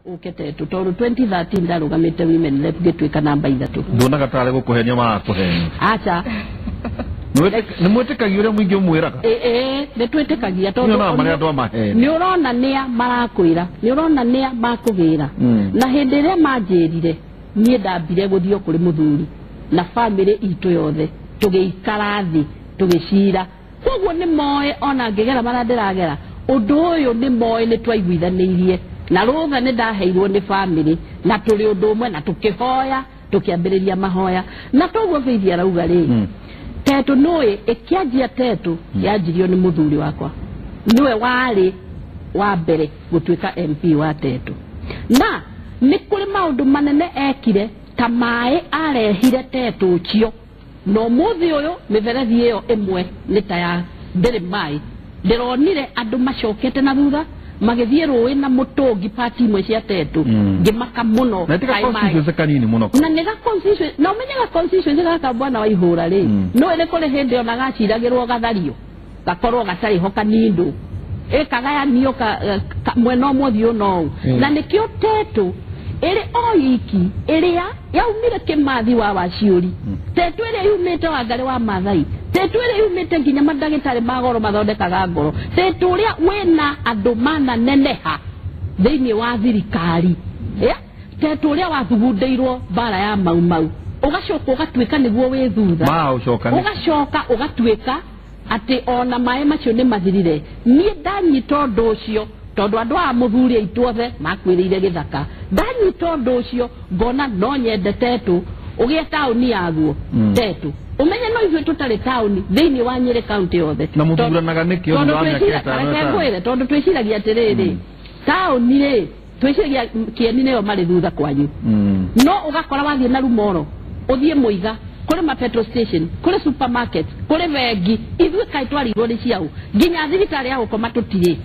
Ukete tutoru 2013 ndarugamite women rep gitwika namba 3 ndona gatare gukuhenia makuhenia acha ni mwetikagia uria mwingi umwiraga ni twetikagia tondu no mari andu amaheni ni urona nia marakwira ni urona nia makugira na hindi ria manjirire nie ndambire guthio kuri muthuri na family itu yothe tugiikara thi tugicira koguo ni moe ona ngigera marandiragera undu uyu ni moe ni twaiguithanirie na rutha ni ndaheirwo ni family na tuli undu umwe na tukihoya tukiambiriria mahoya na toguo Faith arauga ri Tetu noe ikianjia Tetu yanjirio ni muthuri wakwa niwe wari wa mbere gutwika MP wa Tetu na ni kuri maundu manene ekire ta mai arehire Tetu cio no muthi uyu miberethi iyo imwe ni ta ya ndiri mai ndironire andu macokete na thutha magithie ruwi na mutungi party imwe cia Tetu ngimaka muno na tika constitution kanini muno na nega constitution na umenyaga constitution gaka bwana wa ihura ri no ere kole hindi ona gaciragirwo gathario gakorwo gatari ho kanindu kagaya niyo mweno mothio no na nikio Tetu ere oiki eria yaumire kimathi wa waciuri Tetu ere yumite wa ngare wa mathai Tetu ere yumite nginya madagitari magoro mathondekaga ngoro Tetu uria wena andu mana neneha thiini wa thirikari Tetu uria wathugundeirwo bara ya mau ugacoka ugatwika niguo wi thutha ugacoka ugatwika ati ona mai macio ni mathirire nie ndanyita undu ucio tondu andu a muthuri aitwothe makwirire githaka ndanyita undu ucio ngona no nyende Tetu ugie tauni yaguo Tetu umenye no ithuĩ tutari tauni thiini wa Nyeri county yothe na muthuranaga nikio tondu twiciragia atiriri tauni ri twiciragia Kieni niyo mari thutha kwanyu no ugakora wathie na Rumoro uthie Muiga kuri ma petrol station kuri supermarket kuri vengi ithuĩ kaĩ twarirwo ni ciao nginya thibitari ya gukoma tutire